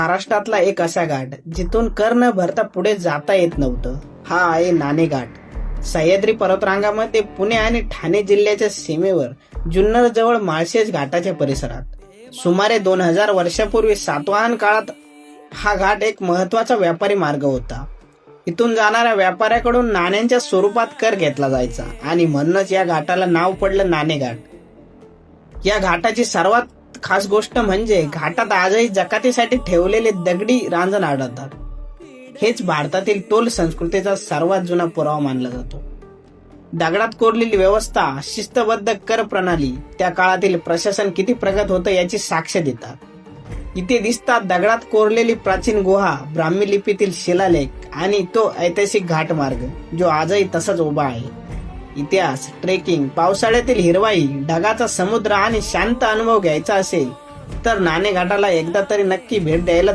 महाराष्ट्रातला एक असा घाट जिथून कर न भरता पुढे जाता येत नव्हतं, हा आहे नाणे घाट. सह्याद्री पर्वतरांगामध्ये पुणे आणि ठाणे जिल्ह्याच्या सीमेवर जुन्नर जवळ माळशेज घाटाच्या परिसरात सुमारे 2000 वर्षापूर्वी सातवाहन काळात हा घाट एक महत्वाचा व्यापारी मार्ग होता. इथून जाणाऱ्या व्यापाऱ्याकडून नाण्यांच्या स्वरूपात कर घेतला जायचा आणि म्हणूनच या घाटाला नाव पडलं नाणे घाट. या घाटाची सर्वात खास गोष्ट म्हणजे घाटात आजही जकातीसाठी ठेवलेले दगडी रांजण आढळतात. हेच भारतातील टोल संस्कृतीचा सर्वात जुना पुरावा मानला जातो. दगडात कोरलेली व्यवस्था, शिस्तबद्ध कर प्रणाली त्या काळातील प्रशासन किती प्रगत होतं याची साक्ष देतात. इथे दिसतात दगडात कोरलेली प्राचीन गुहा, ब्राह्मी लिपीतील शिलालेख आणि तो ऐतिहासिक घाट मार्ग जो आजही तसाच उभा आहे. इतिहास, ट्रेकिंग, पावसाळ्यातील हिरवाई, ढगाचा समुद्र आणि शांत अनुभव घ्यायचा असेल तर नाणे घाटाला एकदा तरी नक्की भेट द्यायलाच